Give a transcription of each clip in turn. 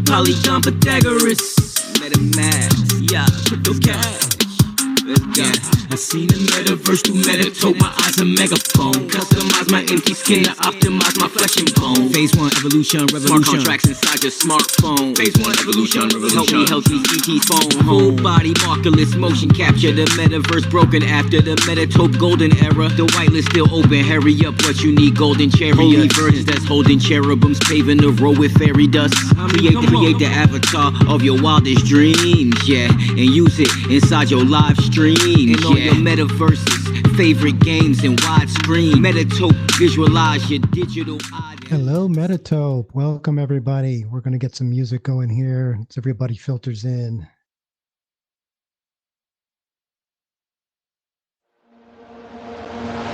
Polygon Pythagoras. MetaMask, yeah, crypto cash. Let's go. I seen the metaverse through MetaTope, my eyes a megaphone. Customize my empty skin to optimize my flesh and bone. Phase 1, evolution, revolution. Smart contracts inside your smartphone. Phase 1, evolution, revolution. Help me ET phone home. Full body markerless motion capture. The metaverse broken after the MetaTope golden era. The whitelist still open, hurry up what you need, golden chariot. Holy virgins that's holding cherubims, paving the road with fairy dust. Create the avatar of your wildest dreams, yeah. And use it inside your live streams, and all your metaverses, favorite games and widescreen. MetaTope, visualize your digital audience. Hello, MetaTope. Welcome, everybody. We're going to get some music going here as everybody filters in.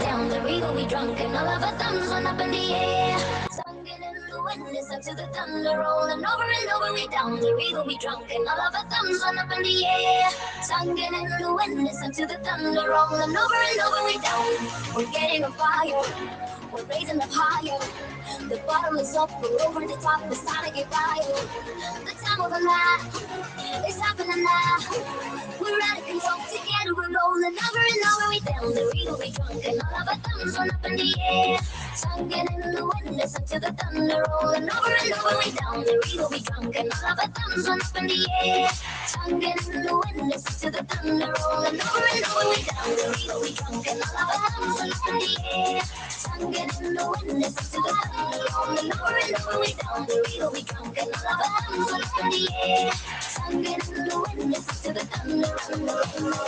Down the river we drunk and all of our thumbs went up in the air. Sung in the wind, listen to the thunder rolling over and over. We down the river we drunk and all of our thumbs went up in the air. Sung in the wind, listen to the thunder rolling over and over. We down, we're getting on fire, we're raising up higher. The bottom is up, we're over the top, it's time to get wild. The time of our life, it's happening now. We're out of control, together we're rolling over and over. We down the river, we drunk and all of our thumbs went up in the air. Sung in the wind, listen to the thunder rolling over and over. We down the river, we drunk and all of our thumbs went up in the air. Sung in the wind, listen to the thunder rolling over and over. We down the river, we drunk and all of our thumbs went up in the air. Sung in the wind, listen to the thunder rolling over and over. We down the river, we drunk and all of our thumbs went up in the air. Sung in the wind, listen to the thunder rolling over.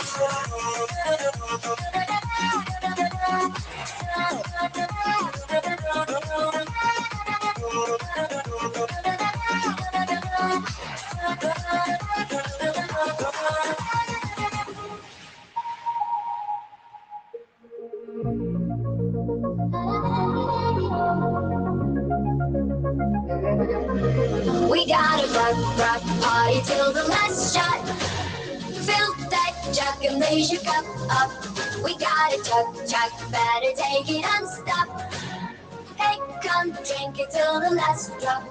We gotta rock party till the last shot. Fill that jug and raise your cup up. We gotta chug, better take it unstop. Hey, come drink it till the last drop.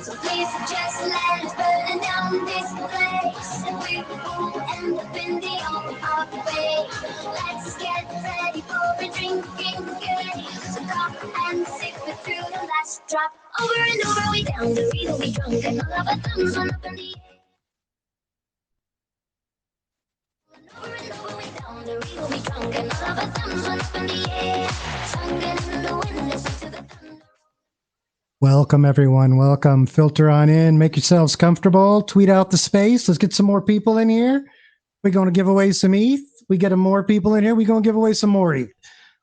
So please just let us burn down this place, and we will end up in the open way. Let's get ready for a drinking game. So come and sip it through the last drop. Over and over, we down the river, we drunk, and all of our thumbs went up in the air. Over and over, we down the river, we drunk, and all of our thumbs went up in the air. Sung in the wind, listen to the thunder. Welcome, everyone. Welcome. Filter on in. Make yourselves comfortable. Tweet out the space. Let's get some more people in here. We're going to give away some ETH. We get more people in here. We're going to give away some more ETH.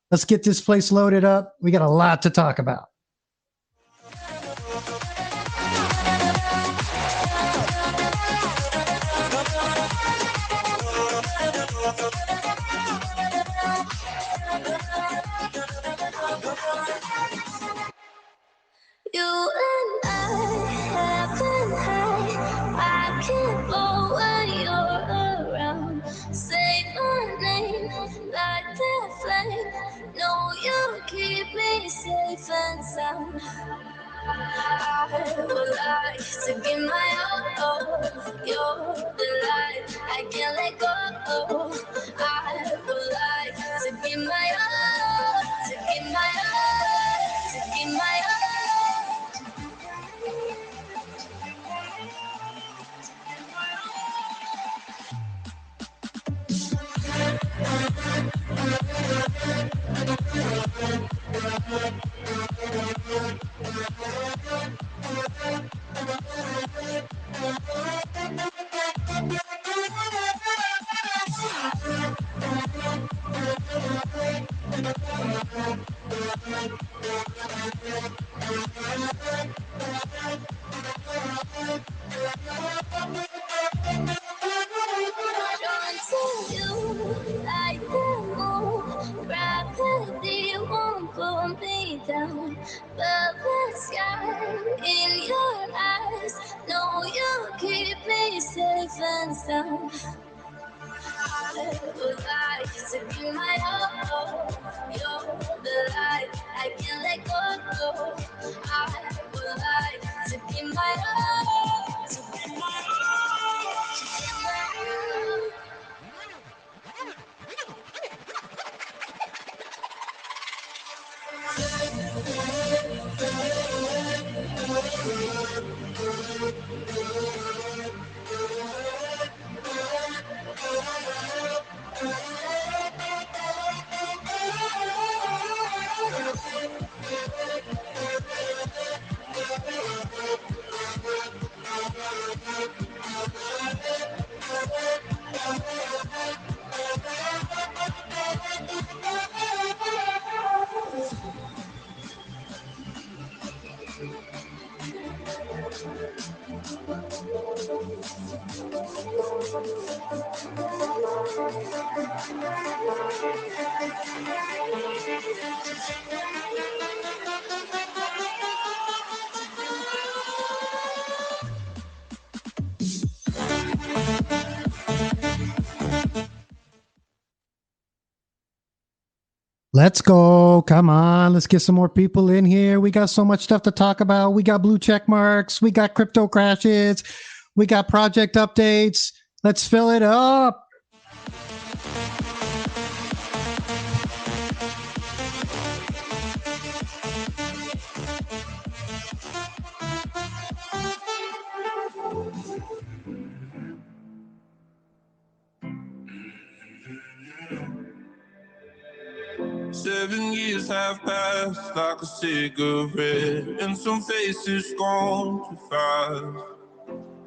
Let's get this place loaded up. We got a lot to talk about. You and I have been high. I can't go when you're around. Say my name like that flame. No, you keep me safe and sound. I would like to give my all. You're the light I can't let go. I would like to give my all. To give my all. To give my all. Down, but the sky in your eyes. No, you keep me safe and sound. I would like to be my all. You're the light I can't let go. I would like to be my all. Let's go. Come on. Let's get some more people in here. We got so much stuff to talk about. We got blue check marks. We got crypto crashes. We got project updates. Let's fill it up. Seven years have passed like a cigarette, and some faces gone too fast.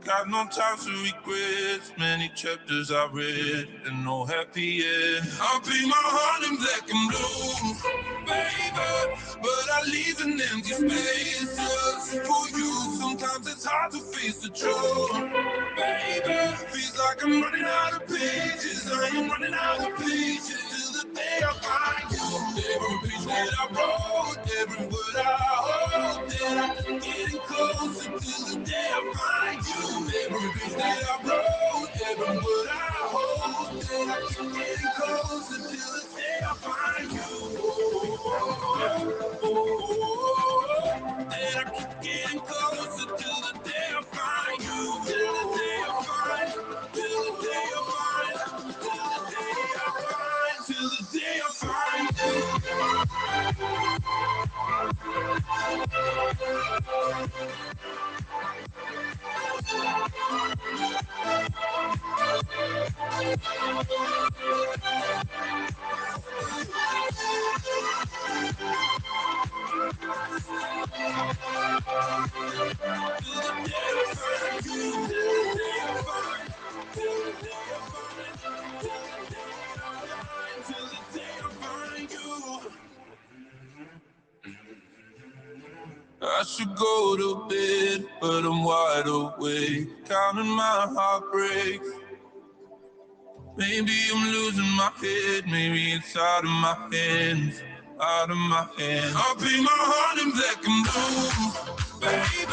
Got no time for regrets, many chapters I read, and no happy end. I'll be my heart in black and blue, baby, but I leave an empty space just for you. Sometimes it's hard to face the truth, baby. Feels like I'm running out of pages, I am running out of pages. Till the day I find you, every page that I wrote, every word I hold, that I'm getting closer till the day I find you. Every page that I wrote, every word I hold, that I keep getting closer till the day I find you. That I keep getting closer till the day I find you. Till the day I find, till the day I find, till the day I find, till the day I find you. I should go to bed, but I'm wide awake, counting my heartbreaks. Maybe I'm losing my head, maybe it's out of my hands, out of my hands. I'll be my heart in black and blue, baby,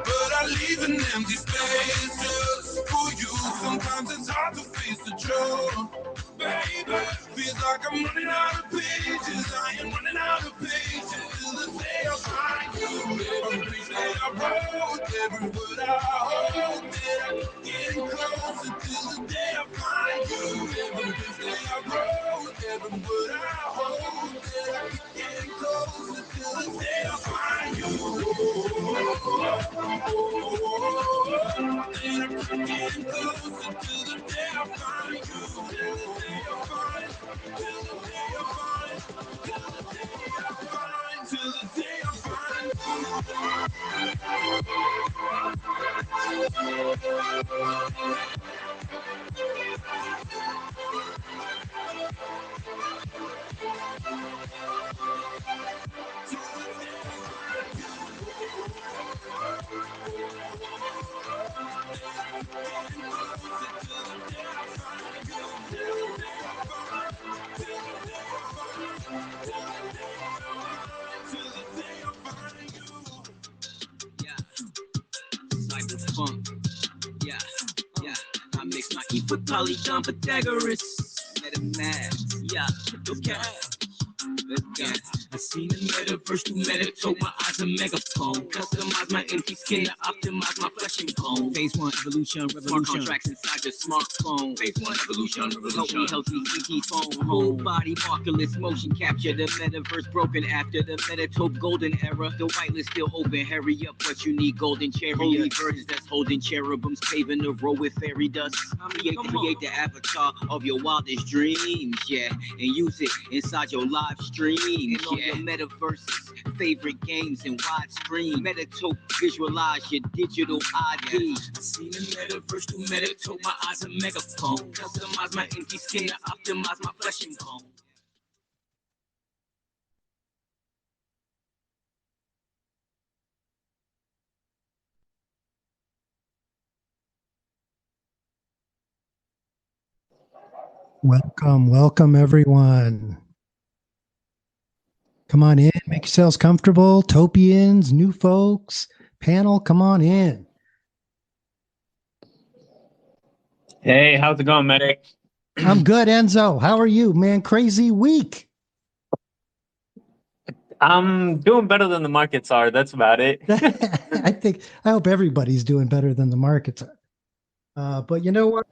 but I leave an empty space just for you. Sometimes it's hard to face the truth, baby. Feels like I'm running out of pages, I am running out of pages. Till the day I find you, every page that I wrote, every word I hold, that I'm getting closer till the day I find you. Every page that I wrote, every word I hold, that I keep getting closer till the day I find you. That I keep getting closer till the day I find you. Till the day I find, till the day I find, till the day I find, till the day I find Funk. Yeah, yeah. I mix my ETH with Telojan, Pythagoras, MetaMask. Yeah, okay. Yeah. I seen the metaverse through Metatope, my eyes a megaphone. Customize my empty skin to optimize my flesh and bone. Phase one, evolution, revolution. Smart contracts inside your smartphone. Phase one, evolution, revolution. Healthy, sneaky phone. Whole body markerless motion capture. The metaverse broken after the Metatope golden era. The whitelist still open. Hurry up, what you need, golden chariot. Holy birds that's holding cherubims, paving the road with fairy dust. Create the avatar of your wildest dreams, yeah. And use it inside your live stream, yeah. Your metaverses, favorite games and widescreen. Metatope, visualize your digital ID. I seen the metaverse through Metatope, my eyes a megaphone. Customize my empty skin to optimize my flesh and bone. Welcome everyone. Come on in, make yourselves comfortable. Topians, new folks, panel, come on in. Hey, how's it going, Medic? I'm good, Enzo. How are you, man? Crazy week. I'm doing better than the markets are. That's about it. I hope everybody's doing better than the markets are. But you know what?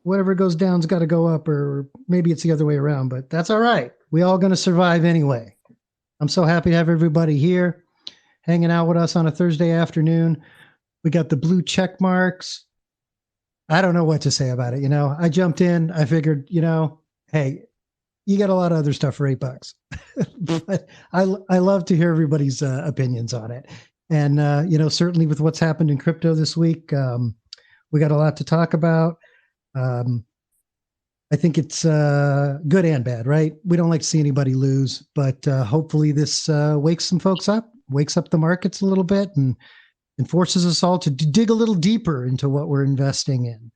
Whatever goes down's got to go up, or maybe it's the other way around, but that's all right. We all going to survive anyway. I'm so happy to have everybody here hanging out with us on a Thursday afternoon. We got the blue check marks. I don't know what to say about it. You know, I jumped in, I figured, hey, you got a lot of other stuff for $8. But I love to hear everybody's opinions on it. And, certainly with what's happened in crypto this week, we got a lot to talk about. I think it's good and bad, right? We don't like to see anybody lose, but hopefully this wakes some folks up, wakes up the markets a little bit, and forces us all to dig a little deeper into what we're investing in.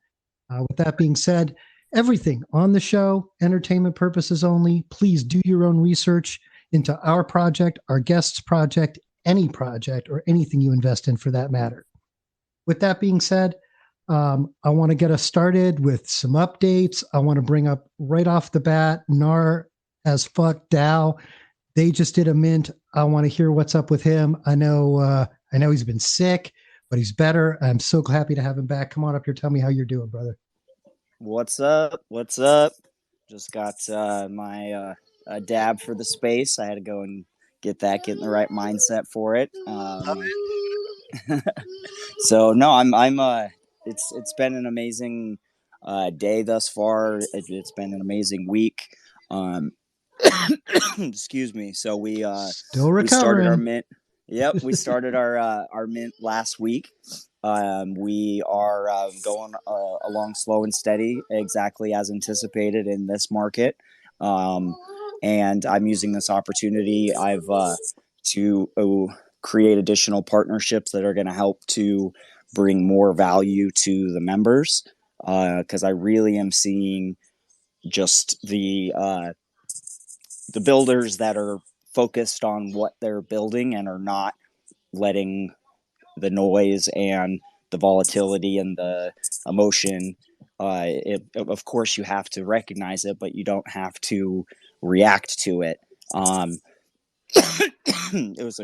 With that being said, everything on the show, entertainment purposes only. Please do your own research into our project, our guest's project, any project, or anything you invest in for that matter. With that being said, I want to get us started with some updates. I want to bring up right off the bat, GnarAF DAO. They just did a mint. I want to hear what's up with him. I know he's been sick, but he's better. I'm so happy to have him back. Come on up here. Tell me how you're doing, brother. What's up? What's up? Just got my dab for the space. I had to go and get in the right mindset for it. So no, I'm it's been an amazing day thus far. It's been an amazing week. Excuse me. So we still recovering. We started our mint. Yep, we started our mint last week. We are going along slow and steady, exactly as anticipated in this market. And I'm using this opportunity to create additional partnerships that are going to help to bring more value to the members. Because I really am seeing just the builders that are focused on what they're building and are not letting the noise and the volatility and the emotion. Of course, you have to recognize it, but you don't have to react to it. It was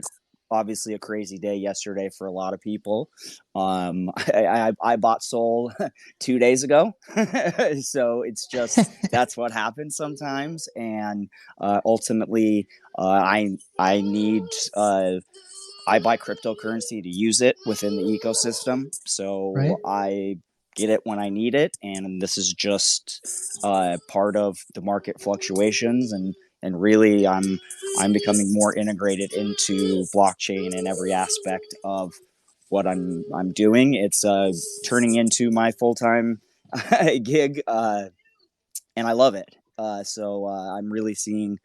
obviously a crazy day yesterday for a lot of people. I bought Sol 2 days ago, so it's just that's what happens sometimes. And ultimately, I need. I buy cryptocurrency to use it within the ecosystem, so right. I get it when I need it, and this is just part of the market fluctuations. And really, I'm becoming more integrated into blockchain in every aspect of what I'm doing. It's turning into my full-time gig, and I love it. So I'm really seeing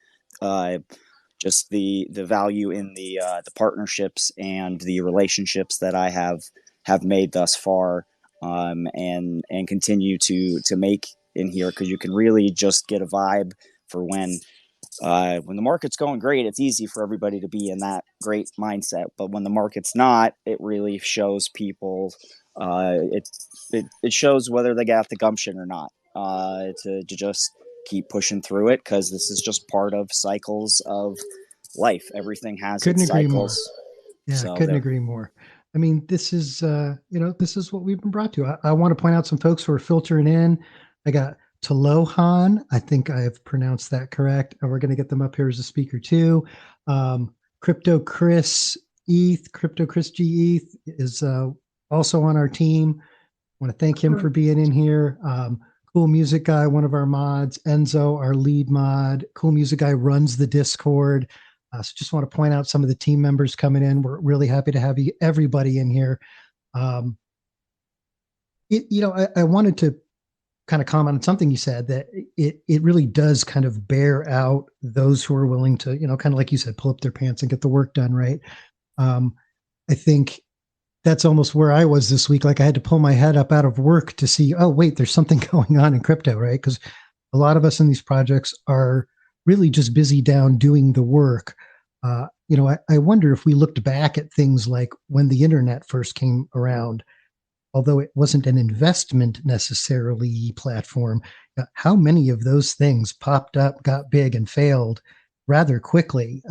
just the value in the partnerships and the relationships that I have made thus far, and continue to make in here, because you can really just get a vibe for when the market's going great. It's easy for everybody to be in that great mindset, but when the market's not, it really shows people. It shows whether they got the gumption or not to just keep pushing through it, because this is just part of cycles of life. Everything has Couldn't its agree more. cycles. Yeah, So couldn't agree more. I mean, this is this is what we've been brought to. I want to point out some folks who are filtering in. I got Telojan. I think I've pronounced that correct. And we're going to get them up here as a speaker too. Crypto Chris ETH, Crypto Chris G ETH is also on our team. I want to thank him for being in here. Cool Music Guy, one of our mods. Enzo, our lead mod. Cool Music Guy runs the Discord. So just want to point out some of the team members coming in. We're really happy to have everybody in here. I wanted to kind of comment on something you said, that it really does kind of bear out those who are willing to, kind of like you said, pull up their pants and get the work done, right? I think that's almost where I was this week. Like I had to pull my head up out of work to see, oh, wait, there's something going on in crypto, right? Because a lot of us in these projects are really just busy down doing the work. I wonder if we looked back at things like when the internet first came around, although it wasn't an investment necessarily platform, how many of those things popped up, got big, and failed rather quickly?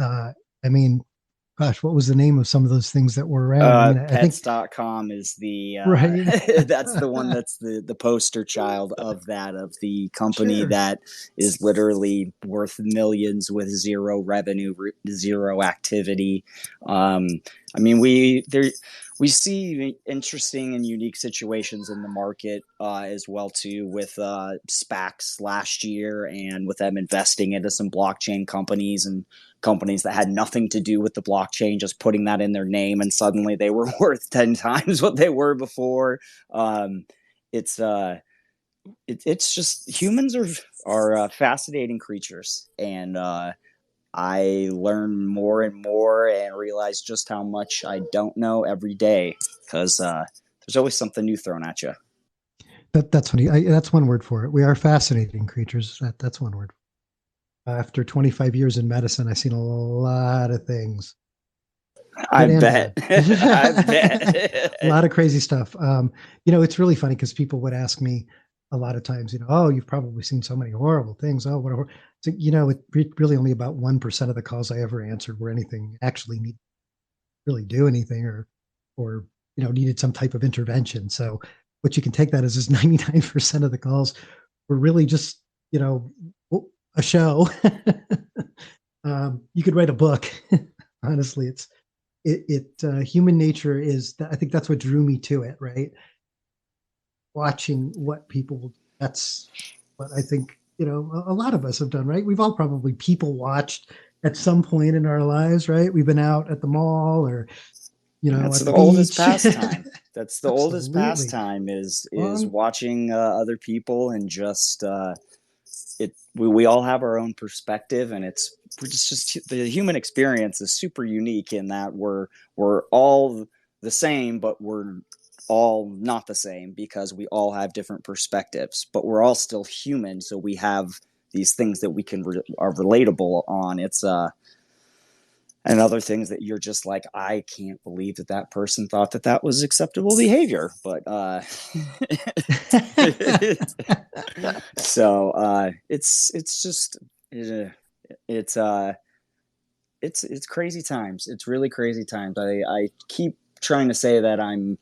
Gosh, what was the name of some of those things that were around? I think pets.com is the right. That's the one that's the poster child of the company Sure. that is literally worth millions with zero revenue, zero activity. We see interesting and unique situations in the market as well too, with SPACs last year, and with them investing into some blockchain companies and companies that had nothing to do with the blockchain, just putting that in their name, and suddenly they were worth 10 times what they were before. It's just, humans are fascinating creatures, and I learn more and more and realize just how much I don't know every day, because there's always something new thrown at you. That's funny. That's one word for it. We are fascinating creatures. That's one word. After 25 years in medicine, I've seen a lot of things. I bet. I bet. A lot of crazy stuff. It's really funny because people would ask me a lot of times, oh, you've probably seen so many horrible things. Oh, whatever. So, it really only about 1% of the calls I ever answered were anything actually need really do anything or needed some type of intervention. So what you can take that as 99% of the calls were really just, a show. You could write a book. Honestly, human nature is, I think that's what drew me to it, right? Watching what people, that's what I think, a lot of us have done, right? We've all probably people watched at some point in our lives, right? We've been out at the mall or, that's at the oldest pastime. That's the oldest pastime is watching other people, and just we all have our own perspective, and we're just the human experience is super unique in that we're all the same, but we're all not the same, because we all have different perspectives, but we're all still human. So we have these things that we can are relatable on. It's and other things that you're just like, I can't believe that person thought that was acceptable behavior. But so it's crazy times. It's really crazy times. I keep trying to say that I'm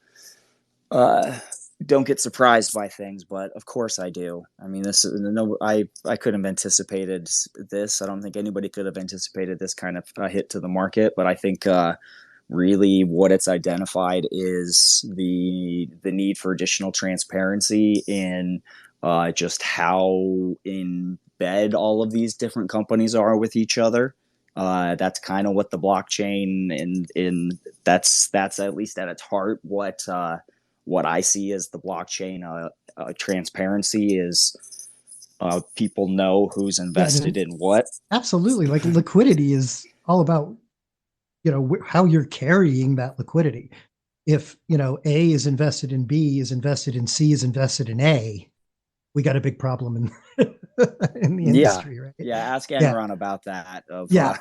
don't get surprised by things, but of course I do. I mean, I couldn't have anticipated this. I don't think anybody could have anticipated this kind of hit to the market, but I think really what it's identified is the need for additional transparency in just how in bed all of these different companies are with each other. That's kind of what the blockchain and that's at least at its heart what I see as the blockchain transparency is. People know who's invested in what. Absolutely. Like liquidity is all about, how you're carrying that liquidity. If, A is invested in B, is invested in C, is invested in A, we got a big problem in the industry, right? Yeah, ask Enron about that.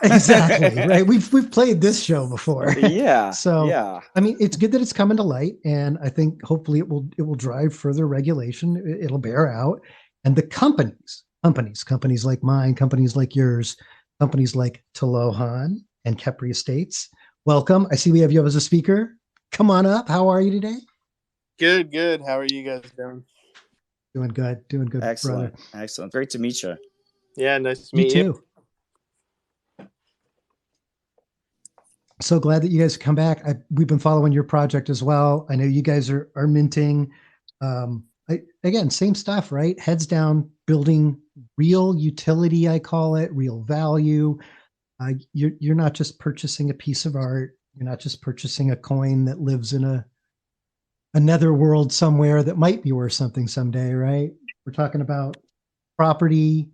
Exactly. Right. We've played this show before. Yeah. So yeah. I mean, it's good that it's coming to light, and I think hopefully it will drive further regulation. It'll bear out, and the companies companies like mine, companies like yours, companies like Telojan and Kepri Estates. Welcome. I see we have you as a speaker. Come on up. How are you today? Good. How are you guys doing? Doing good, Excellent. brother. Excellent. Great to meet you. Yeah, nice to You meet you. too. So glad that you guys come back. We've been following your project as well. I know you guys are minting. Again, same stuff, right? Heads down, building real utility. I call it real value. You're not just purchasing a piece of art. You're not just purchasing a coin that lives in another world somewhere that might be worth something someday, right? We're talking about property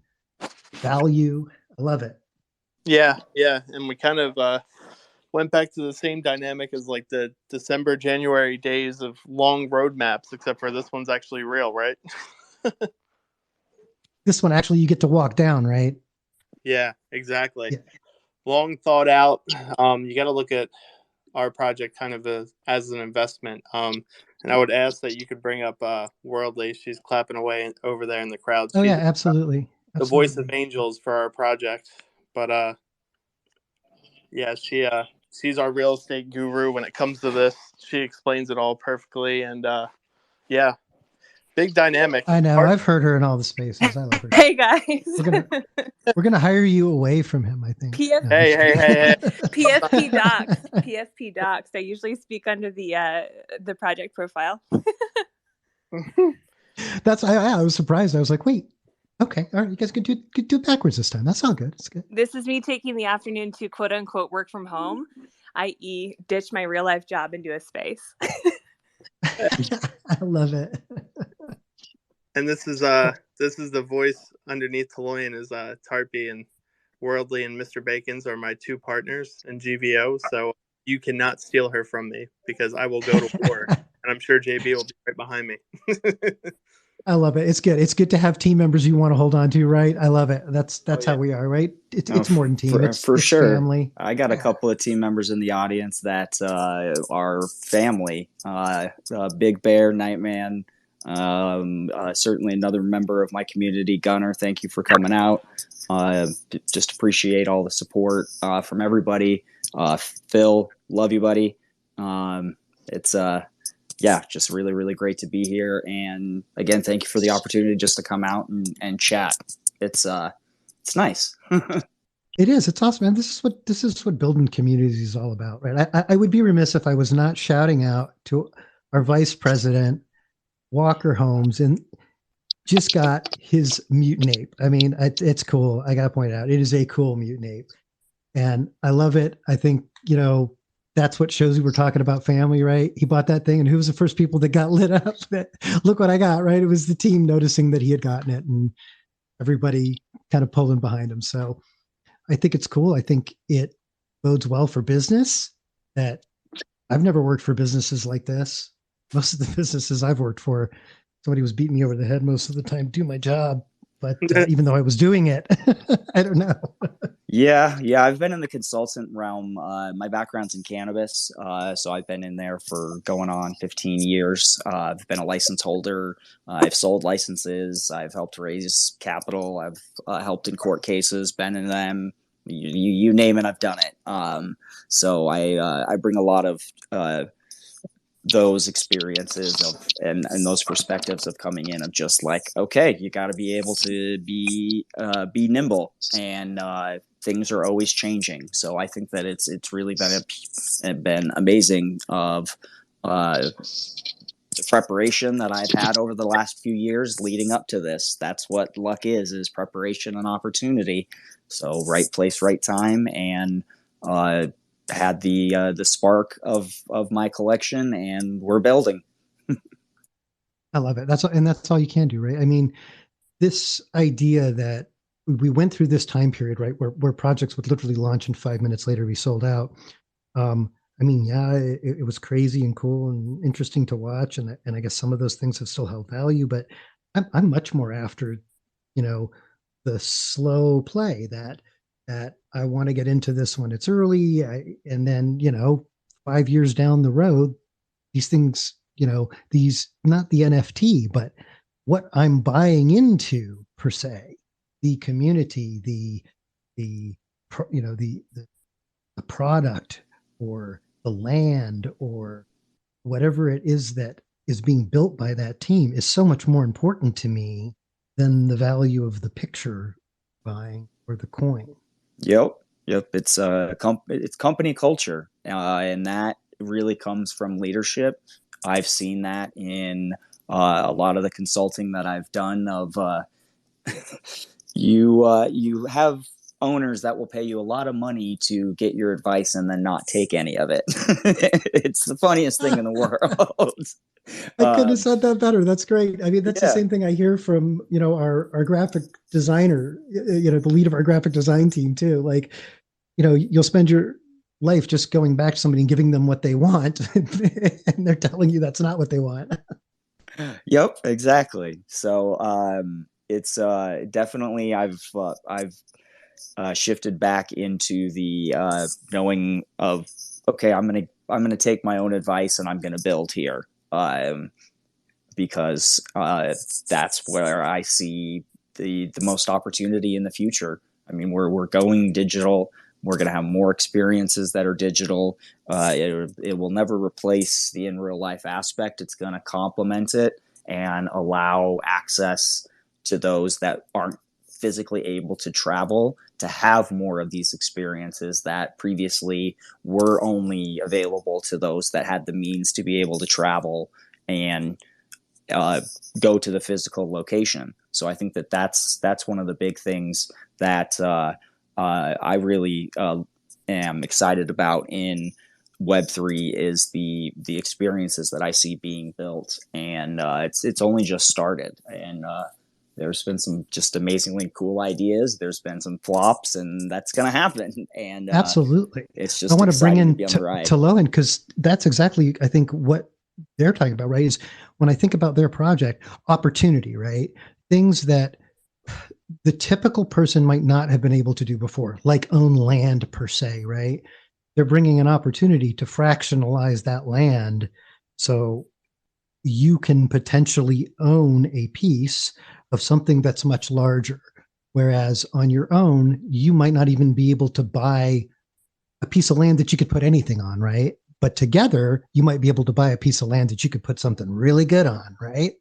value. I love it. Yeah. And we kind of went back to the same dynamic as like the December, January days of long roadmaps, except for this one's actually real, right? This one actually you get to walk down, right? Yeah, exactly. Yeah. Long thought out. You got to look at our project kind of as an investment. And I would ask that you could bring up Worldly. She's clapping away over there in the crowd. Oh She's yeah, absolutely. the voice of angels for our project. But yeah, she's our real estate guru when it comes to this. She explains it all perfectly, and yeah, big dynamic. I know. I've heard her in all the spaces. I love her. Hey guys. We're gonna hire you away from him, I think. Hey. PFP docs. PFP docs. I usually speak under the project profile. I was surprised. I was like, wait, okay, all right, you guys could do it backwards this time. That's all good. It's good. This is me taking the afternoon to quote unquote work from home, i.e., ditch my real life job and do a space. I love it. And this is the voice underneath Telojan is Tarpy, and Worldly and Mr. Bacons are my two partners in GVO. So you cannot steal her from me because I will go to war, and I'm sure JB will be right behind me. I love it. It's good. It's good to have team members you want to hold on to, right? I love it. That's how we are, right? It's more than team. It's sure. Family. I got a couple of team members in the audience that are family. Big Bear, Nightman, certainly another member of my community, Gunnar. Thank you for coming out. Just appreciate all the support from everybody. Phil, love you, buddy. It's just really, really great to be here. And again, thank you for the opportunity just to come out and chat. It's nice. It is. It's awesome, man. This is what building communities is all about, right? I would be remiss if I was not shouting out to our vice president, Walker Holmes, and just got his mutant ape. I mean, it's cool. I got to point out, it is a cool mutant ape, and I love it. I think, that's what shows you we're talking about family, right? He bought that thing, and who was the first people that got lit up? That look what I got, right? It was the team noticing that he had gotten it, and everybody kind of pulling behind him. So I think it's cool. I think it bodes well for business. That I've never worked for businesses like this. Most of the businesses I've worked for, somebody was beating me over the head most of the time, do my job. But even though I was doing it, I don't know. Yeah. I've been in the consultant realm. My background's in cannabis. So I've been in there for going on 15 years. I've been a license holder. I've sold licenses. I've helped raise capital. I've helped in court cases, been in them. You name it, I've done it. So I bring a lot of those experiences and those perspectives of coming in of just like, okay, you got to be able to be nimble, and things are always changing. So I think that it's really been amazing of the preparation that I've had over the last few years leading up to this. That's what luck is preparation and opportunity. So right place, right time, and had the spark of my collection, and we're building. I love it. That's all you can do, right? I mean, this idea that we went through this time period, right, where projects would literally launch and 5 minutes later be sold out. I mean, yeah, it was crazy and cool and interesting to watch, and I guess some of those things have still held value, but I'm much more after, the slow play that I want to get into this when it's early, and then 5 years down the road, these things, these, not the NFT, but what I'm buying into per se, the community, the product or the land or whatever it is that is being built by that team is so much more important to me than the value of the picture buying or the coin. Yep. It's it's company culture, and that really comes from leadership. I've seen that in a lot of the consulting that I've done. Of you have owners that will pay you a lot of money to get your advice and then not take any of it. It's the funniest thing in the world. I couldn't have said that better. That's great. I mean, that's the same thing I hear from, our graphic designer, the lead of our graphic design team too. Like, you'll spend your life just going back to somebody and giving them what they want, and they're telling you that's not what they want. Yep, exactly. So it's definitely I've shifted back into the knowing of, okay, I'm gonna take my own advice and I'm gonna build here, because that's where I see the most opportunity in the future. I mean, we're going digital. We're going to have more experiences that are digital. It will never replace the in real life aspect. It's going to complement it and allow access to those that aren't physically able to travel to have more of these experiences that previously were only available to those that had the means to be able to travel and go to the physical location. So I think that's one of the big things that I really am excited about in Web3 is the experiences that I see being built, and it's only just started, and there's been some just amazingly cool ideas. There's been some flops, and that's going to happen. And absolutely, it's just I want to bring in Telojan because that's exactly I think what they're talking about, right? Is when I think about their project, opportunity, right? Things that the typical person might not have been able to do before, like own land per se, right? They're bringing an opportunity to fractionalize that land so you can potentially own a piece of something that's much larger. Whereas on your own, you might not even be able to buy a piece of land that you could put anything on, right? But together, you might be able to buy a piece of land that you could put something really good on, right?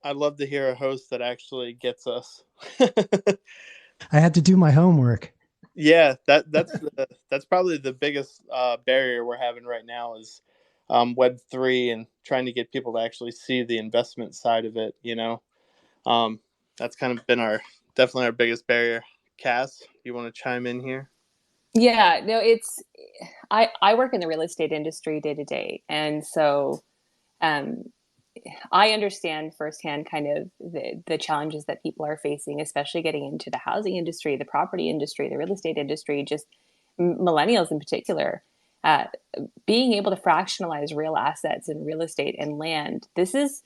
I'd love to hear a host that actually gets us. I had to do my homework. Yeah, that's probably the biggest barrier we're having right now is Web3 and trying to get people to actually see the investment side of it. That's kind of been definitely our biggest barrier. Cass, you want to chime in here? Yeah, no, I work in the real estate industry day to day, and so I understand firsthand kind of the challenges that people are facing, especially getting into the housing industry, the property industry, the real estate industry, just millennials in particular. Being able to fractionalize real assets and real estate and land, this is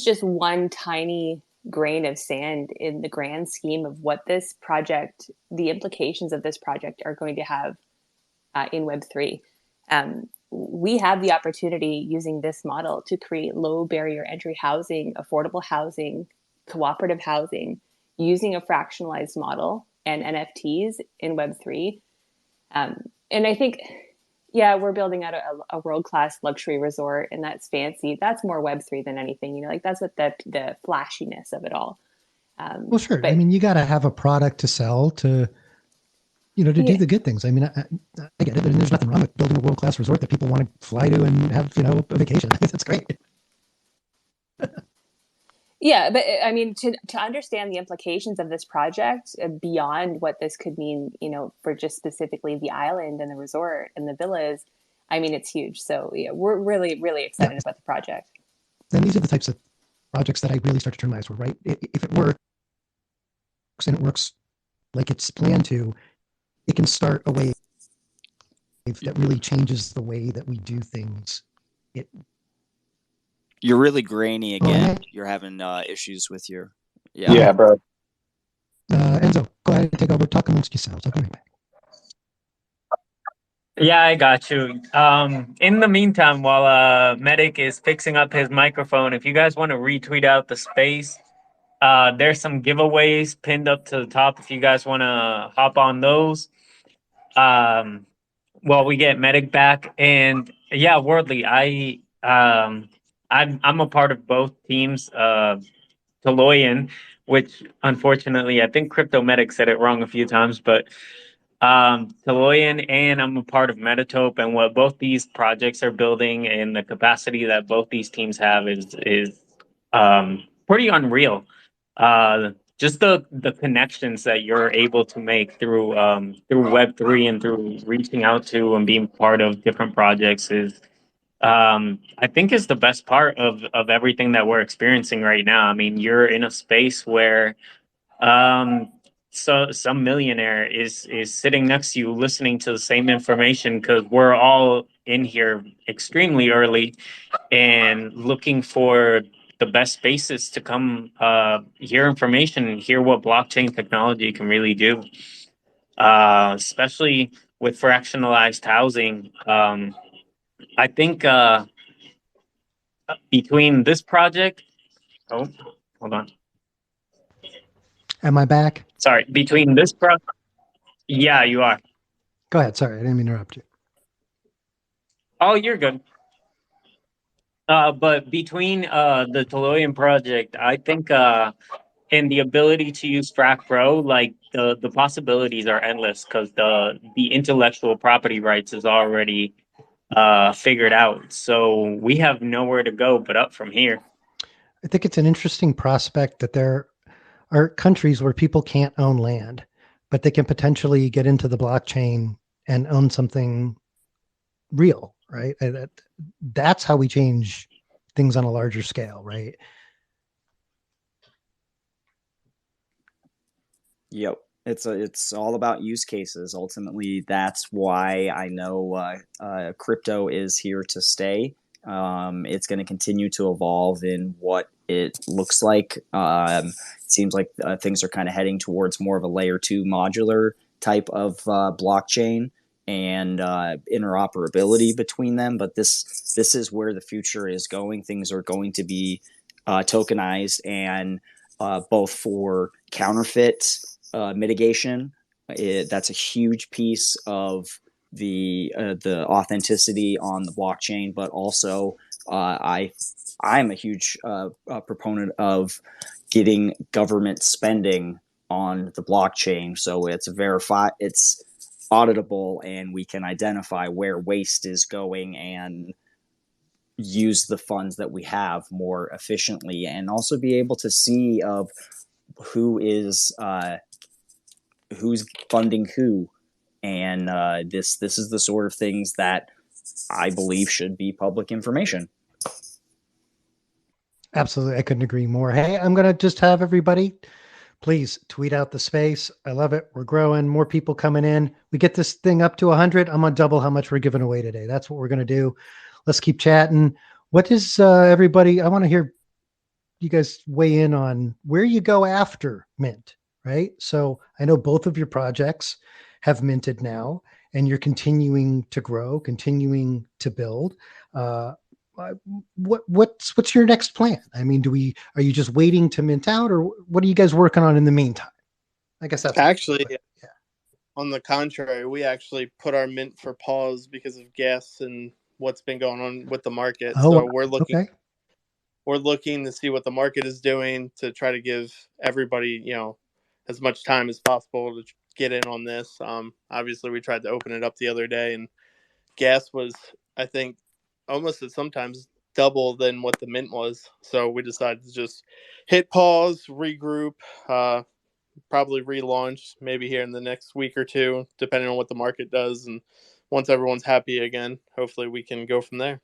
just one tiny grain of sand in the grand scheme of what this project, the implications of this project are going to have in Web3. We have the opportunity using this model to create low barrier entry housing, affordable housing, cooperative housing, using a fractionalized model and NFTs in Web3. And I think, yeah, we're building out a world-class luxury resort, and that's fancy. That's more Web3 than anything, like that's what the flashiness of it all. Well, sure. But, I mean, you got to have a product to sell to do the good things. I mean, I get it. And there's nothing wrong with building a world-class resort that people want to fly to and have, a vacation. That's great. Yeah, but I mean, to understand the implications of this project beyond what this could mean, for just specifically the island and the resort and the villas, I mean, it's huge. So yeah, we're really, really excited about the project. And these are the types of projects that I really start to turn my eyes toward, right? If it works and it works like it's planned to, it can start a wave that really changes the way that we do things. You're really grainy again. You're having issues with your... Yeah. Yeah, bro. Enzo, go ahead and take over. Talk amongst yourselves. I'll be right back. Yeah, I got you. In the meantime, while Medic is fixing up his microphone, if you guys want to retweet out the space, There's some giveaways pinned up to the top if you guys want to hop on those. Well, we get Medic back, and yeah, Worldly. I'm a part of both teams. Telojan, which unfortunately I think Crypto Medic said it wrong a few times, but Telojan, and I'm a part of Metatope, and what both these projects are building and the capacity that both these teams have is pretty unreal. Just the connections that you're able to make through Web3 and through reaching out to and being part of different projects is I think is the best part of everything that we're experiencing right now. I mean, you're in a space where um, so some millionaire is sitting next to you listening to the same information because we're all in here extremely early and looking for the best spaces to come hear information and hear what blockchain technology can really do, especially with fractionalized housing. I think between this project, oh, hold on, Am I back? sorry, between this project, yeah, you are. Go ahead. Sorry, I didn't mean to interrupt you. Oh, you're good. But between the Telojan project, I think and the ability to use Frac Pro, like the possibilities are endless because the intellectual property rights is already figured out. So we have nowhere to go but up from here. I think it's an interesting prospect that there are countries where people can't own land, but they can potentially get into the blockchain and own something real, right? That's how we change things on a larger scale, right? Yep. It's all about use cases. Ultimately, that's why I know crypto is here to stay. It's going to continue to evolve in what it looks like. It seems like things are kind of heading towards more of a layer 2 modular type of blockchain and interoperability between them. But this is where the future is going. Things are going to be tokenized, and both for counterfeit mitigation. That's a huge piece of the authenticity on the blockchain, but also I'm a huge proponent of getting government spending on the blockchain, so it's auditable, and we can identify where waste is going and use the funds that we have more efficiently, and also be able to see of who is who's funding who, and this is the sort of things that I believe should be public information. Absolutely. I couldn't agree more. Hey, I'm going to just have everybody please tweet out the space. I love it. We're growing, more people coming in. We get this thing up to 100. I'm going to double how much we're giving away today. That's what we're going to do. Let's keep chatting. What is everybody? I want to hear you guys weigh in on where you go after mint, right? So I know both of your projects have minted now, and you're continuing to grow, continuing to build. What's your next plan? I mean, are you just waiting to mint out, or what are you guys working on in the meantime? I guess that's actually, yeah. On the contrary, we actually put our mint for pause because of gas and what's been going on with the market. So we're looking to see what the market is doing to try to give everybody, as much time as possible to get in on this. Obviously, we tried to open it up the other day, and gas was, I think, almost sometimes double than what the mint was. So we decided to just hit pause, regroup, probably relaunch maybe here in the next week or two, depending on what the market does. And once everyone's happy again, hopefully we can go from there.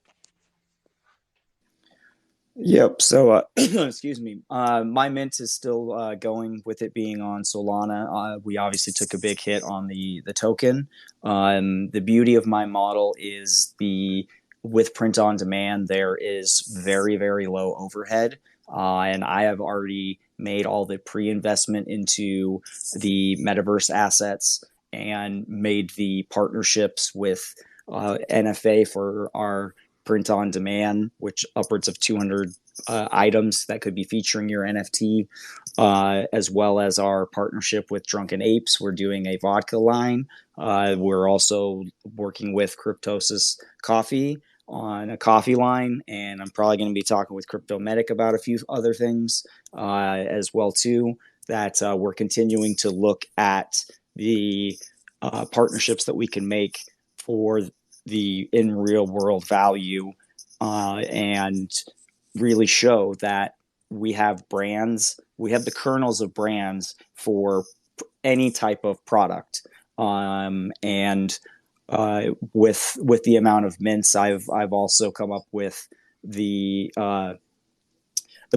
Yep. So, excuse me. My mint is still going with it being on Solana. We obviously took a big hit on the token. The beauty of my model is with print on demand, there is very, very low overhead. And I have already made all the pre-investment into the metaverse assets and made the partnerships with NFA for our print on demand, which upwards of 200 items that could be featuring your NFT, as well as our partnership with Drunken Apes. We're doing a vodka line. We're also working with Cryptosis Coffee on a coffee line, and I'm probably going to be talking with CryptoMedic about a few other things as well too. That we're continuing to look at the partnerships that we can make for the in real world value, and really show that we have brands, we have the kernels of brands for any type of product. And with the amount of mints, I've also come up with the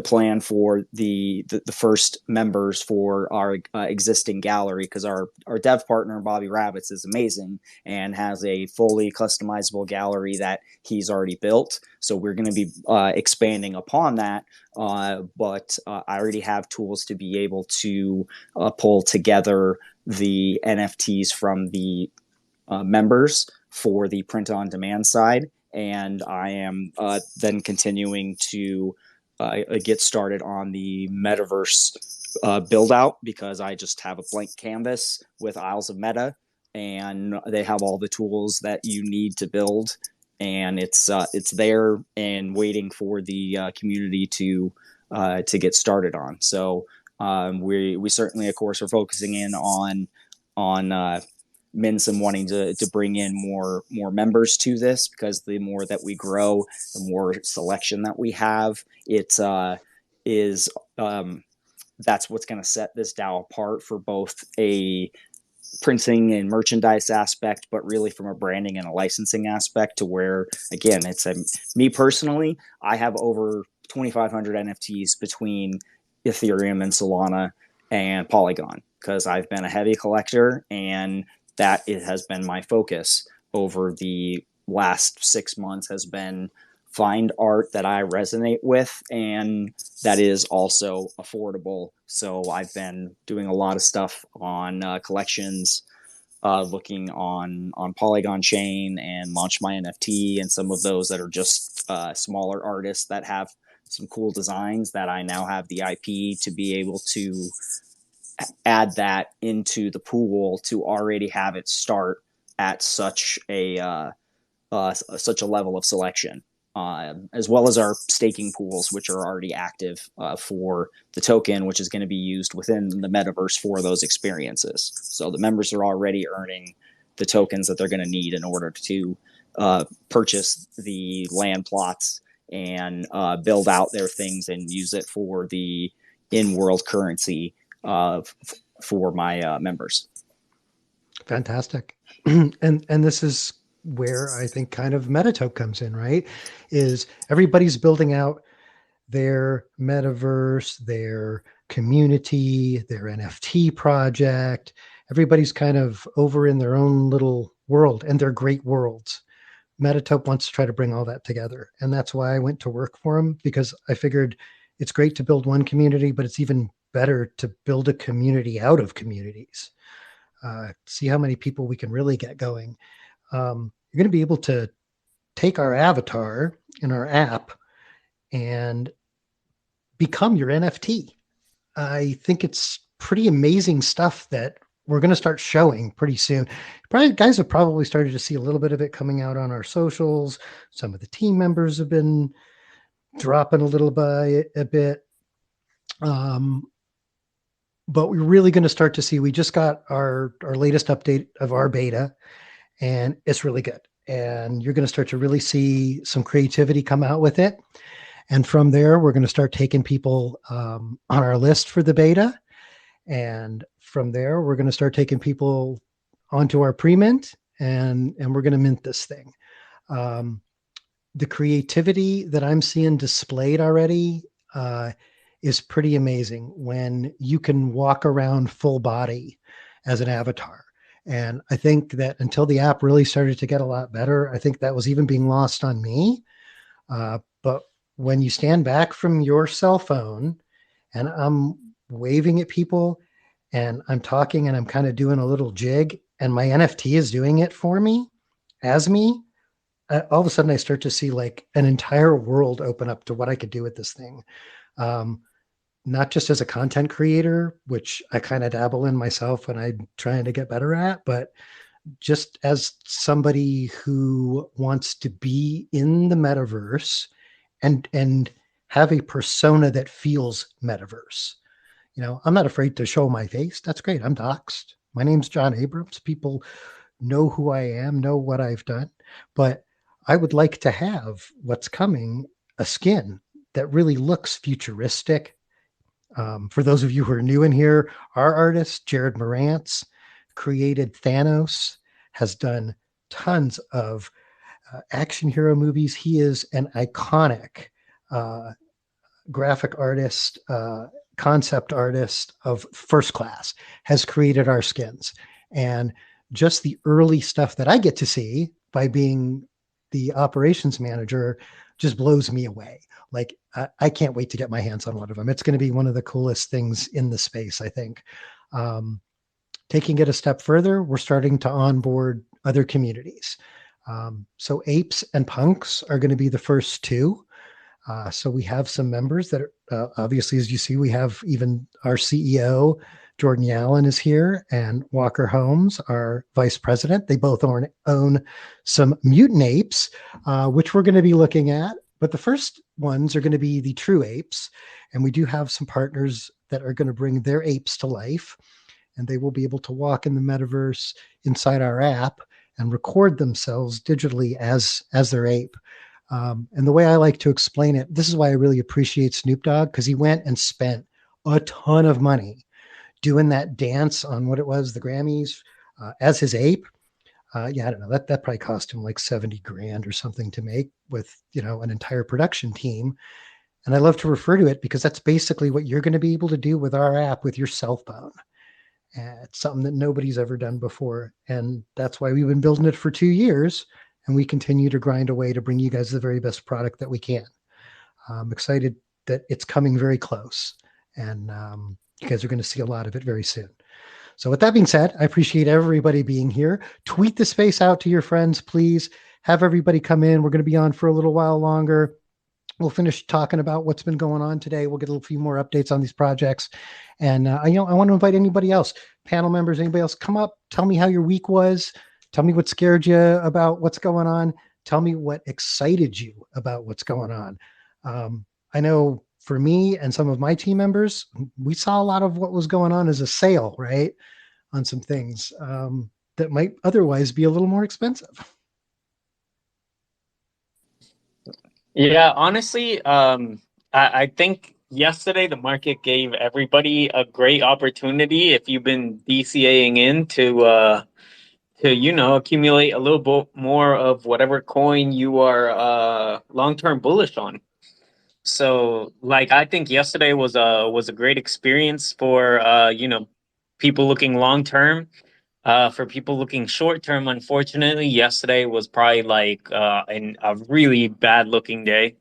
plan for the first members for our existing gallery, because our dev partner Bobby Rabbits is amazing and has a fully customizable gallery that he's already built. So we're going to be expanding upon that, but I already have tools to be able to pull together the NFTs from the members for the print on demand side, and I am then continuing to get started on the metaverse build out, because I just have a blank canvas with Isles of Meta, and they have all the tools that you need to build, and it's there and waiting for the community to get started on. So we certainly, of course, are focusing in on Minsum wanting to bring in more members to this, because the more that we grow, the more selection that we have. It is that's what's going to set this DAO apart for both a printing and merchandise aspect, but really from a branding and a licensing aspect, to where, again, it's me personally, I have over 2,500 NFTs between Ethereum and Solana and Polygon, because I've been a heavy collector, and that it has been my focus over the last 6 months, has been find art that I resonate with and that is also affordable. So I've been doing a lot of stuff on collections, looking on Polygon chain, and launch my NFT, and some of those that are just smaller artists that have some cool designs that I now have the IP to be able to add that into the pool, to already have it start at such a level of selection, as well as our staking pools, which are already active for the token, which is going to be used within the metaverse for those experiences. So the members are already earning the tokens that they're going to need in order to purchase the land plots and build out their things and use it for the in-world currency for my members. Fantastic. And this is where I think kind of Metatoke comes in, right? Is everybody's building out their metaverse, their community, their NFT project. Everybody's kind of over in their own little world, and they're great worlds. Metatope wants to try to bring all that together. And that's why I went to work for him, because I figured it's great to build one community, but it's even better to build a community out of communities. See how many people we can really get going. You're going to be able to take our avatar in our app and become your NFT. I think it's pretty amazing stuff that we're going to start showing pretty soon. Probably, guys have probably started to see a little bit of it coming out on our socials. Some of the team members have been dropping a little by a bit. But we're really going to start to see, we just got our latest update of our beta, and it's really good. And you're going to start to really see some creativity come out with it. And from there, we're going to start taking people on our list for the beta. And from there, we're going to start taking people onto our pre-mint, and we're going to mint this thing. The creativity that I'm seeing displayed already is pretty amazing when you can walk around full body as an avatar. And I think that until the app really started to get a lot better, I think that was even being lost on me. But when you stand back from your cell phone and I'm waving at people and I'm talking and I'm kind of doing a little jig and my NFT is doing it for me, as me, all of a sudden I start to see like an entire world open up to what I could do with this thing. Not just as a content creator, which I kind of dabble in myself and I'm trying to get better at, but just as somebody who wants to be in the metaverse and have a persona that feels metaverse. You know, I'm not afraid to show my face. That's great. I'm doxxed. My name's John Abrams. People know who I am, know what I've done, but I would like to have what's coming, a skin that really looks futuristic. For those of you who are new in here, our artist, Jared Morantz, created Thanos, has done tons of action hero movies. He is an iconic graphic artist, concept artist of first class, has created our skins. And just the early stuff that I get to see by being the operations manager just blows me away. Like, I can't wait to get my hands on one of them. It's going to be one of the coolest things in the space, I think. Taking it a step further, we're starting to onboard other communities. So apes and punks are going to be the first two. So we have some members that are, obviously, as you see, we have even our CEO, Jordan Yallen, is here, and Walker Holmes, our vice president. They both own some mutant apes, which we're going to be looking at. But the first ones are going to be the true apes. And we do have some partners that are going to bring their apes to life. And they will be able to walk in the metaverse inside our app and record themselves digitally as their ape. And the way I like to explain it, this is why I really appreciate Snoop Dogg, because he went and spent a ton of money doing that dance on what it was, the Grammys, as his ape. Yeah, I don't know. That probably cost him like 70 grand or something to make with, you know, an entire production team. And I love to refer to it because that's basically what you're going to be able to do with our app with your cell phone. It's something that nobody's ever done before. And that's why we've been building it for 2 years. And we continue to grind away to bring you guys the very best product that we can. I'm excited that it's coming very close. And you guys are going to see a lot of it very soon. So with that being said, I appreciate everybody being here. Tweet the space out to your friends, please. Have everybody come in. We're going to be on for a little while longer. We'll finish talking about what's been going on today. We'll get a few more updates on these projects. And I want to invite anybody else, panel members, anybody else, come up, tell me how your week was. Tell me what scared you about what's going on. Tell me what excited you about what's going on. I know for me and some of my team members, we saw a lot of what was going on as a sale, right? On some things that might otherwise be a little more expensive. Yeah, honestly, I think yesterday the market gave everybody a great opportunity if you've been DCAing in to accumulate a little bit more of whatever coin you are long-term bullish on. So, like, I think yesterday was a great experience for people looking long-term. For people looking short-term, unfortunately, yesterday was probably like a really bad-looking day.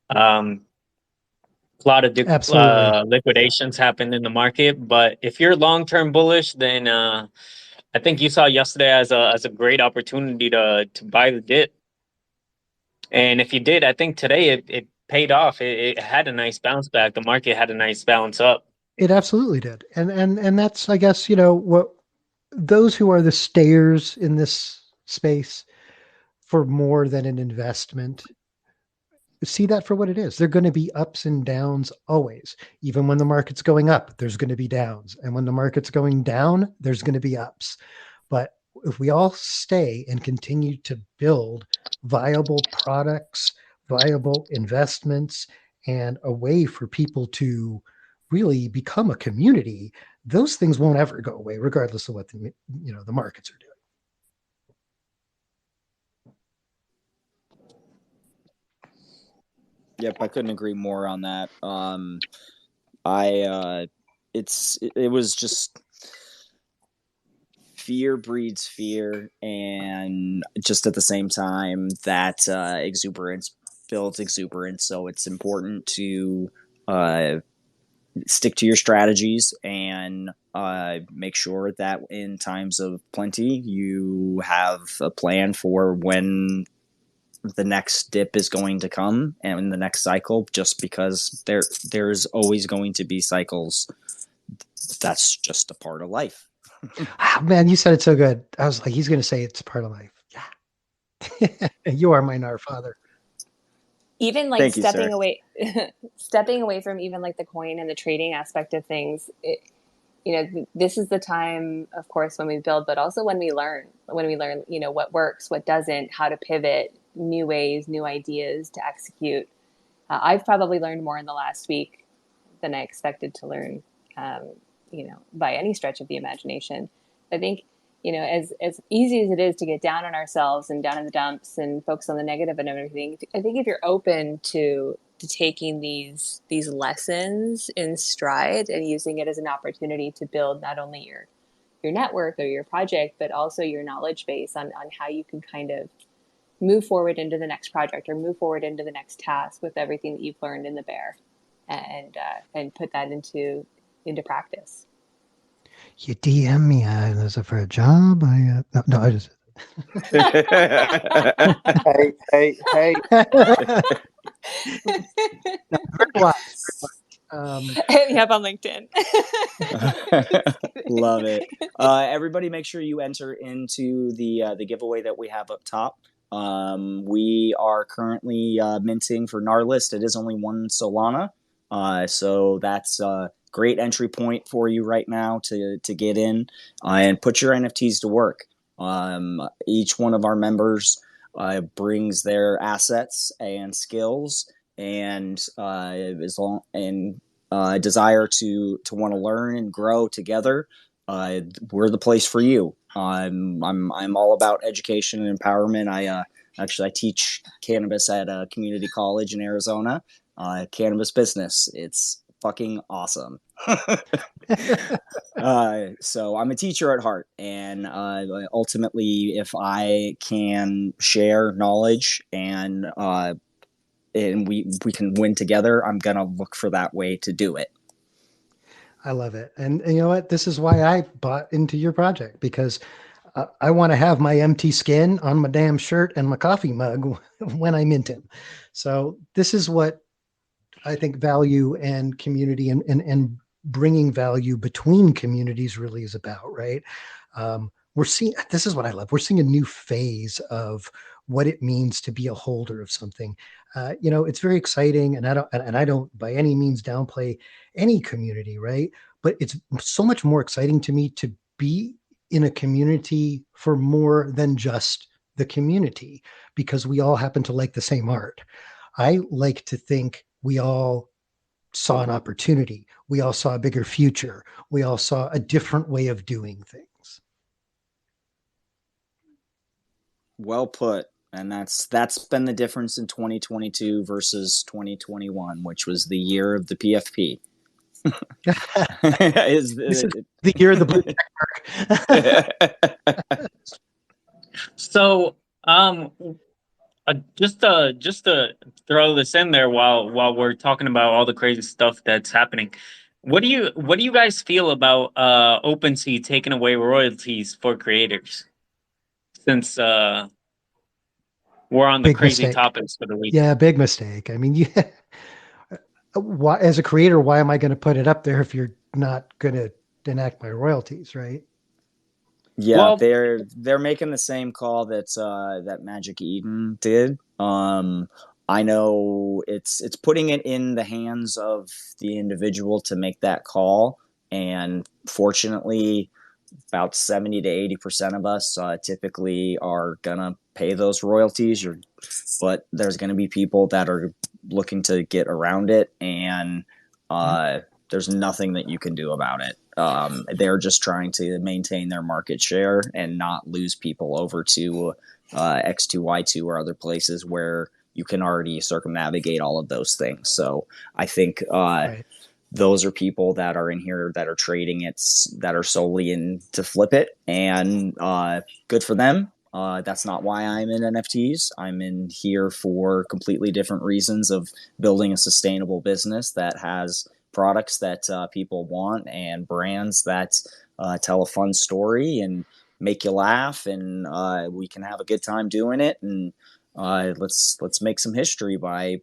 A lot of liquidations happened in the market, but if you're long-term bullish, then I think you saw yesterday as a great opportunity to buy the dip. And if you did, I think today it paid off. It had a nice bounce back. The market had a nice bounce up. It absolutely did. And that's, I guess, what those who are the stayers in this space for more than an investment see that for what it is. They're going to be ups and downs always. Even when the market's going up, there's going to be downs. And when the market's going down, there's going to be ups. But if we all stay and continue to build viable products, viable investments, and a way for people to really become a community, those things won't ever go away, regardless of what the markets are doing. Yep, I couldn't agree more on that. It was just fear breeds fear, and just at the same time that exuberance builds exuberance. So it's important to stick to your strategies and make sure that in times of plenty you have a plan for when the next dip is going to come and in the next cycle, just because there's always going to be cycles. That's just a part of life. Oh, man, you said it so good. I was like, he's going to say it's part of life. Yeah. You are my NAR father. Even like Thank you, stepping sir. away, stepping away from even like the coin and the trading aspect of things, this is the time, of course, when we build, but also when we learn, what works, what doesn't, how to pivot, new ways, new ideas to execute. I've probably learned more in the last week than I expected to learn, by any stretch of the imagination. I think, as easy as it is to get down on ourselves and down in the dumps and focus on the negative and everything, I think if you're open to taking these lessons in stride and using it as an opportunity to build not only your network or your project, but also your knowledge base on how you can kind of move forward into the next project or move forward into the next task with everything that you've learned in the bear, and put that into practice. You DM me. Is it for a job? No, I just. Hey. Hit me up on LinkedIn. Love it. Everybody, make sure you enter into the giveaway that we have up top. We are currently minting for NAR list. It is only 1 Solana, so that's a great entry point for you right now to get in and put your NFTs to work. Each one of our members brings their assets and skills and desire to want to learn and grow together. We're the place for you. I'm all about education and empowerment. I teach cannabis at a community college in Arizona. Cannabis business. It's fucking awesome. So I'm a teacher at heart, and ultimately, if I can share knowledge and we can win together, I'm gonna look for that way to do it. I love it. And you know what? This is why I bought into your project, because I want to have my empty skin on my damn shirt and my coffee mug when I mint him. So this is what I think value and community and bringing value between communities really is about, right? We're seeing, this is what I love. We're seeing a new phase of what it means to be a holder of something. It's very exciting, and I don't by any means downplay any community, right? But it's so much more exciting to me to be in a community for more than just the community, because we all happen to like the same art. I like to think we all saw an opportunity. We all saw a bigger future. We all saw a different way of doing things. Well put. And that's been the difference in 2022 versus 2021, which was the year of the PFP. This is the year of the blue check mark. So, just to throw this in there while we're talking about all the crazy stuff that's happening, what do you guys feel about OpenSea taking away royalties for creators? Since we're on the Big crazy mistake. topics for the week. Yeah, big mistake. I mean, why, as a creator, why am I going to put it up there if you're not going to enact my royalties, right? Yeah, Well, they're making the same call that Magic Eden did. I know it's putting it in the hands of the individual to make that call, and fortunately, about 70 to 80% of us typically are gonna pay those royalties. But there's gonna be people that are looking to get around it, and there's nothing that you can do about it. They're just trying to maintain their market share and not lose people over to X2Y2 or other places where you can already circumnavigate all of those things. So I think Right. those are people that are in here that are trading it, that are solely in to flip it, and good for them. That's not why I'm in NFTs. I'm in here for completely different reasons of building a sustainable business that has products that people want and brands that tell a fun story and make you laugh, and we can have a good time doing it. And let's make some history by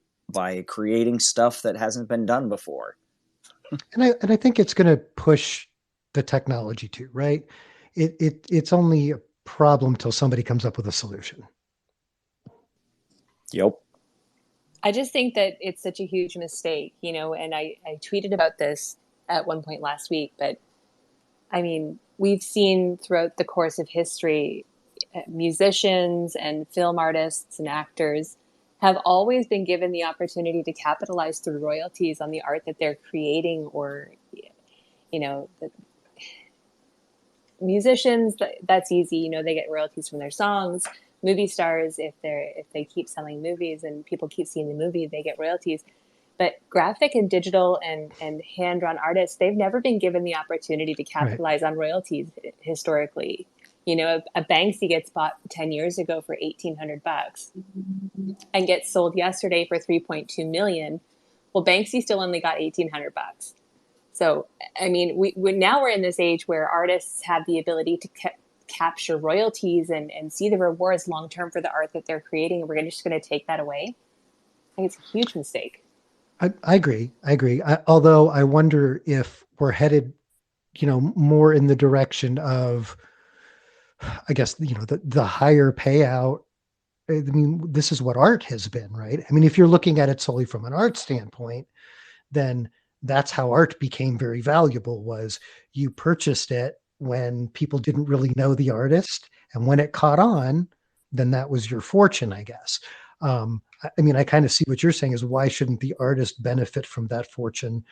creating stuff that hasn't been done before. And I think it's going to push the technology too, right? It's only a problem till somebody comes up with a solution. Yep. I just think that it's such a huge mistake, and I tweeted about this at one point last week, but I mean, we've seen throughout the course of history, musicians and film artists and actors have always been given the opportunity to capitalize through royalties on the art that they're creating, or, the musicians, that's easy. They get royalties from their songs. Movie stars, if they keep selling movies and people keep seeing the movie, they get royalties. But graphic and digital and hand-drawn artists, they've never been given the opportunity to capitalize on royalties historically. A Banksy gets bought 10 years ago for $1,800 and gets sold yesterday for $3.2 million. Well, Banksy still only got $1,800. So, I mean, we're in this age where artists have the ability to capture royalties and see the rewards long-term for the art that they're creating. And we're just going to take that away. I think it's a huge mistake. I agree. Although I wonder if we're headed, more in the direction of, I guess, the higher payout. I mean, this is what art has been, right? I mean, if you're looking at it solely from an art standpoint, then that's how art became very valuable, was you purchased it when people didn't really know the artist. And when it caught on, then that was your fortune, I guess. I mean, I kind of see what you're saying is, why shouldn't the artist benefit from that fortune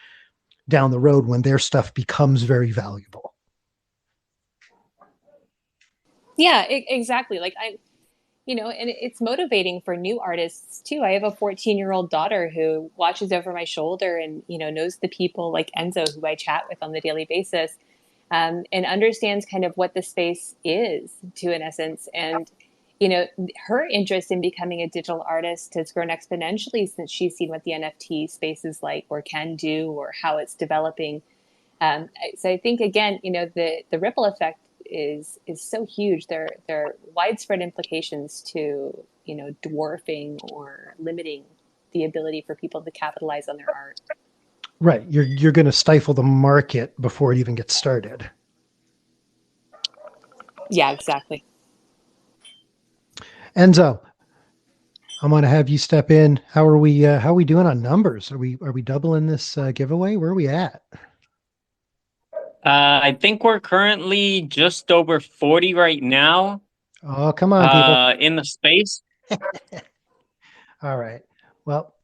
down the road when their stuff becomes very valuable? Yeah, exactly. Like and it's motivating for new artists too. I have a 14-year-old daughter who watches over my shoulder and, knows the people like Enzo, who I chat with on the daily basis, and understands kind of what the space is in essence. And, her interest in becoming a digital artist has grown exponentially since she's seen what the NFT space is like, or can do, or how it's developing. So I think, again, the ripple effect is so huge. There are widespread implications to, dwarfing or limiting the ability for people to capitalize on their art. Right. You're going to stifle the market before it even gets started. Yeah, exactly. Enzo, I'm going to have you step in. How are we doing on numbers? Are we doubling this giveaway? Where are we at? I think we're currently just over 40 right now. Oh, come on, people. In the space. All right. Well,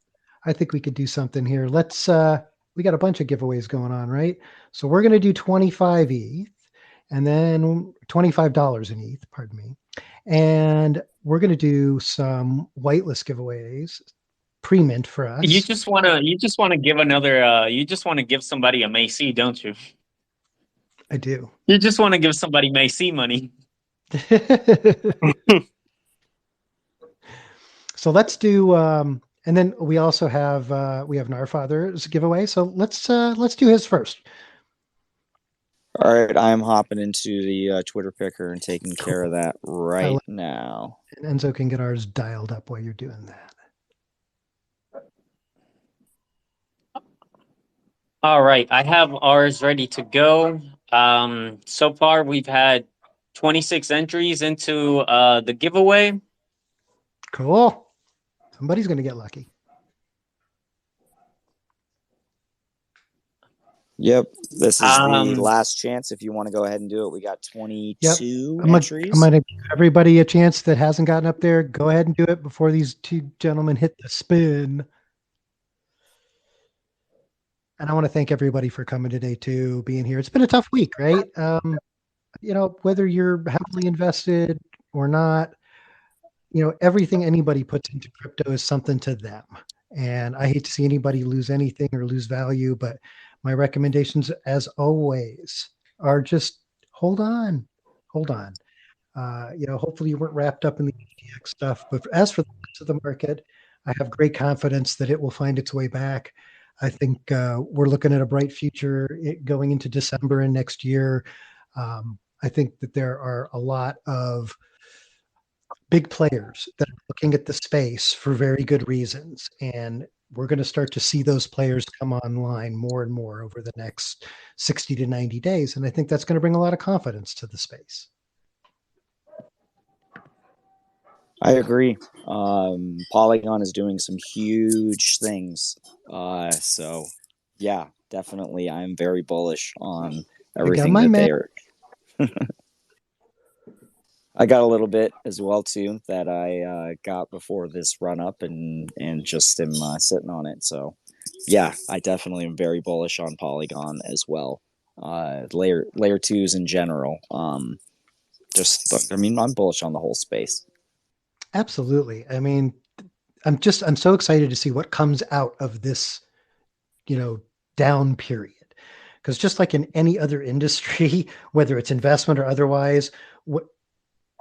I think we could do something here. Let's, we got a bunch of giveaways going on, right? So we're going to do 25 ETH and then $25 in ETH, pardon me. And we're going to do some whitelist giveaways, pre-mint for us. You just want to give another, you just want to give somebody a Macy, don't you? I do. You just want to give somebody Macy money. So let's do, and then we also have Gnarfather's giveaway. So let's do his first. All right, I'm hopping into the Twitter picker and taking care of that right now. And Enzo can get ours dialed up while you're doing that. All right, I have ours ready to go. So far we've had 26 entries into the giveaway. Cool. Somebody's going to get lucky. Yep. This is the last chance if you want to go ahead and do it. We got 22 entries. I'm going to give everybody a chance that hasn't gotten up there. Go ahead and do it before these two gentlemen hit the spin. And I want to thank everybody for coming today too, being here. It's been a tough week, right? Whether you're heavily invested or not, everything anybody puts into crypto is something to them. And I hate to see anybody lose anything or lose value, but my recommendations, as always, are just hold on. Hopefully you weren't wrapped up in the ETX stuff. But as for the rest of the market, I have great confidence that it will find its way back. I think we're looking at a bright future going into December and next year. I think that there are a lot of big players that are looking at the space for very good reasons. And we're going to start to see those players come online more and more over the next 60 to 90 days. And I think that's going to bring a lot of confidence to the space. I agree. Polygon is doing some huge things. So yeah, definitely. I'm very bullish on everything that they're. I got a little bit as well too that I got before this run up and just am sitting on it. So yeah, I definitely am very bullish on Polygon as well. Layer twos in general. I'm bullish on the whole space. Absolutely. I mean, I'm so excited to see what comes out of this, down period. Because just like in any other industry, whether it's investment or otherwise,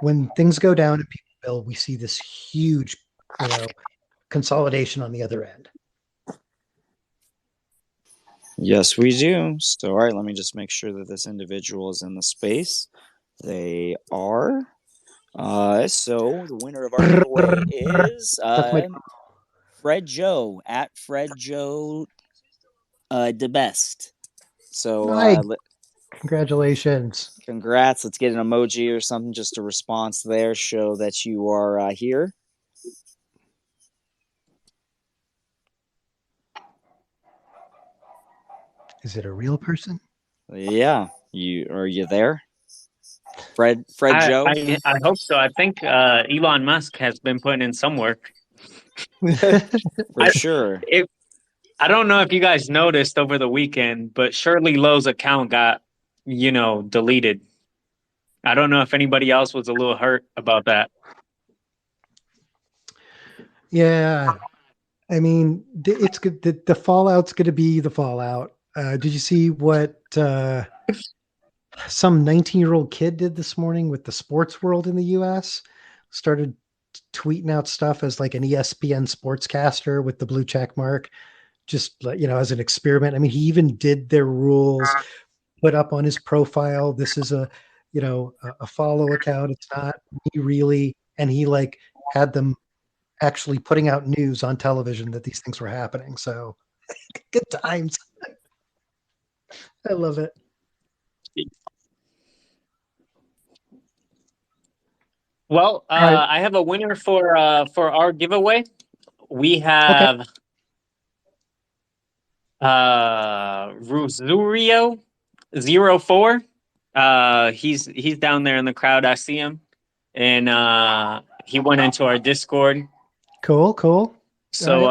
when things go down and people build, we see this huge, consolidation on the other end. Yes, we do. So, all right, let me just make sure that this individual is in the space. They are. So the winner of our giveaway is Fred Joe at Fred Joe the best. So congratulations. Congrats. Let's get an emoji or something, just a response there. Show that you are here. Is it a real person? Yeah. Are you there? Fred Joe? I hope so. I think Elon Musk has been putting in some work. For sure. I don't know if you guys noticed over the weekend, but Shirley Lowe's account got, deleted. I don't know if anybody else was a little hurt about that. Yeah. I mean, it's good. The fallout's going to be the fallout. Did you see what some 19-year-old kid did this morning with the sports world in the U.S.? Started tweeting out stuff as like an ESPN sportscaster with the blue check mark, just as an experiment. I mean, he even did their rules, put up on his profile. This is a follow account. It's not me really. And he had them actually putting out news on television that these things were happening. So good times. I love it. Well, right. I have a winner for our giveaway. We have Ruzurio04. He's down there in the crowd. I see him, and he went into our Discord. Cool. So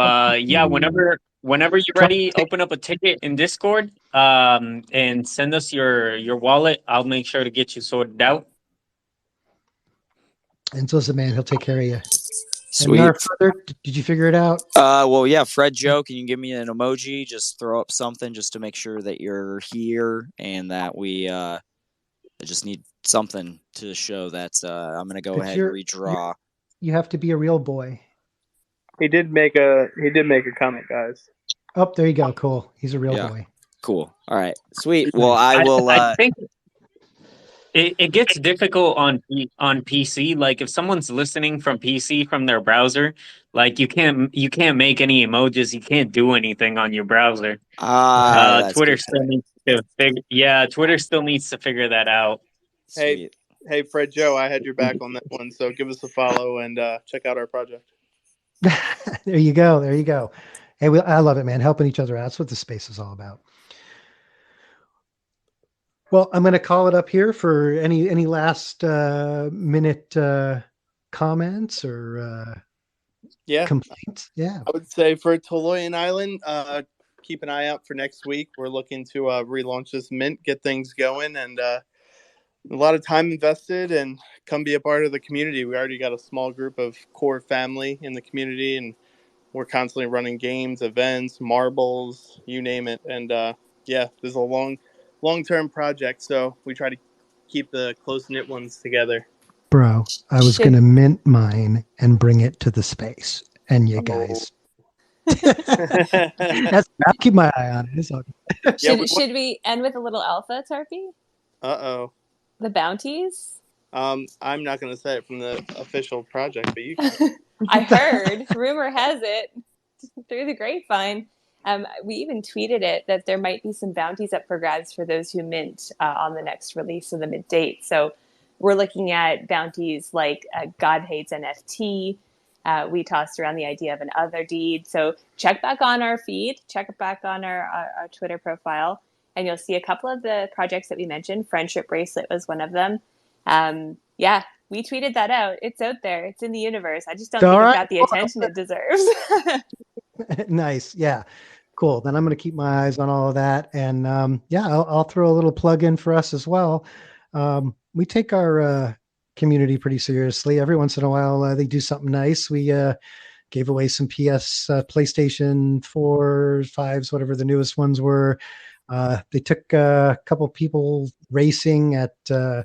whenever you're ready, open up a ticket in Discord, and send us your wallet. I'll make sure to get you sorted out. And so's the man. He'll take care of you. Sweet. And did you figure it out? Well, yeah. Fred Joe, can you give me an emoji? Just throw up something just to make sure that you're here and that we I just need something to show that I'm going to go ahead and redraw. You have to be a real boy. He did make a comment, guys. Oh, there you go. Cool. He's a real boy. Cool. All right. Sweet. Well, I will. I think it gets difficult on PC. Like if someone's listening from PC from their browser, like you can't make any emojis. You can't do anything on your browser. Twitter still needs to Twitter still needs to figure that out. Sweet. Hey, Fred Joe, I had your back on that one. So give us a follow and check out our project. There you go. Hey, I love it, man. Helping each other out. That's what the space is all about. Well, I'm going to call it up here for any last minute comments or complaints. Yeah, I would say for Telojan Island, keep an eye out for next week. We're looking to relaunch this mint, get things going, and a lot of time invested, and come be a part of the community. We already got a small group of core family in the community, and we're constantly running games, events, marbles, you name it. And this is a long-term project, so we try to keep the close-knit ones together. Bro, I was going to mint mine and bring it to the space, and you guys. I'll keep my eye on it. It's all good. Should we end with a little alpha, Tarpy? Uh-oh. The bounties? I'm not going to say it from the official project, but you can. I heard, rumor has it, through the grapevine. We even tweeted it that there might be some bounties up for grabs for those who mint on the next release of the mint date. So we're looking at bounties like God Hates NFT. We tossed around the idea of an other deed. So check back on our feed, check back on our Twitter profile, and you'll see a couple of the projects that we mentioned. Friendship Bracelet was one of them. Yeah, we tweeted that out. It's out there. It's in the universe. I just don't think it got the attention it deserves. Nice. Yeah. Cool. Then I'm going to keep my eyes on all of that. And I'll throw a little plug in for us as well. We take our community pretty seriously. Every once in a while, they do something nice. We gave away some PlayStation 4s, 5s, whatever the newest ones were. They took a couple people racing at a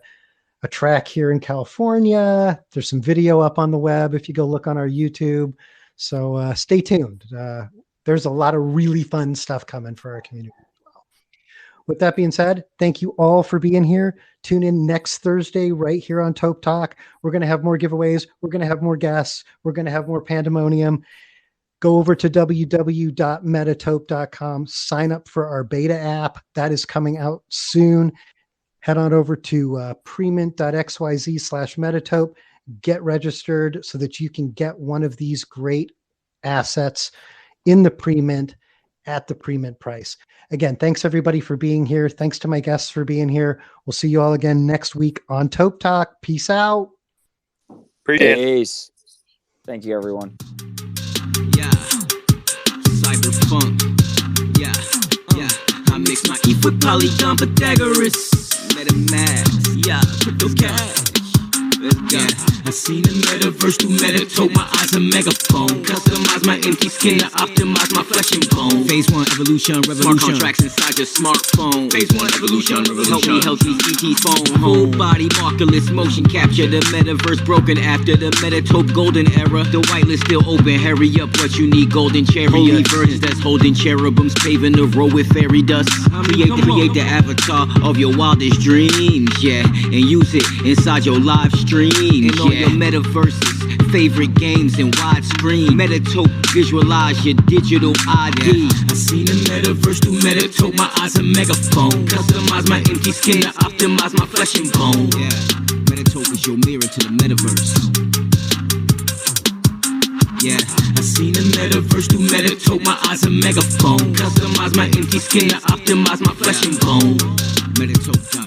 track here in California. There's some video up on the web if you go look on our YouTube. So stay tuned. There's a lot of really fun stuff coming for our community as well. With that being said, thank you all for being here. Tune in next Thursday right here on TopeTalk. We're going to have more giveaways. We're going to have more guests. We're going to have more pandemonium. Go over to www.metatope.com. Sign up for our beta app. That is coming out soon. Head on over to premint.xyz/metatope. Get registered so that you can get one of these great assets in the pre-mint at the pre-mint price. Again, thanks everybody for being here. Thanks to my guests for being here. We'll see you all again next week on TopeTalk. Peace out. Peace. Thank you, everyone. Yeah, cyberpunk. Yeah. I mix my ETH with Polygon Pythagoras. MetaMask. Yeah, crypto cash. Yeah, I seen the metaverse through Metatope. My eyes a megaphone. Customize my empty skin to optimize my flesh and bone. Phase 1 evolution, revolution. Smart contracts inside your smartphone. Phase 1 evolution, revolution. Help me ET phone. Full body markerless motion capture. The metaverse broken after the Metatope golden era. The whitelist still open. Hurry up, what you need? Golden chariot. Holy virgins that's holding cherubims, paving the road with fairy dust. Create the avatar of your wildest dreams, yeah, and use it inside your live stream. And all your metaverses, favorite games and widescreen. Metatope, visualize your digital ID. I seen the metaverse through Metatope. My eyes a megaphone. Customize my empty skin to optimize my flesh and bone. Yeah, Metatope is your mirror to the metaverse. Yeah, I seen the metaverse through Metatope. My eyes a megaphone. Customize my empty skin to optimize my flesh and bone. Metatope.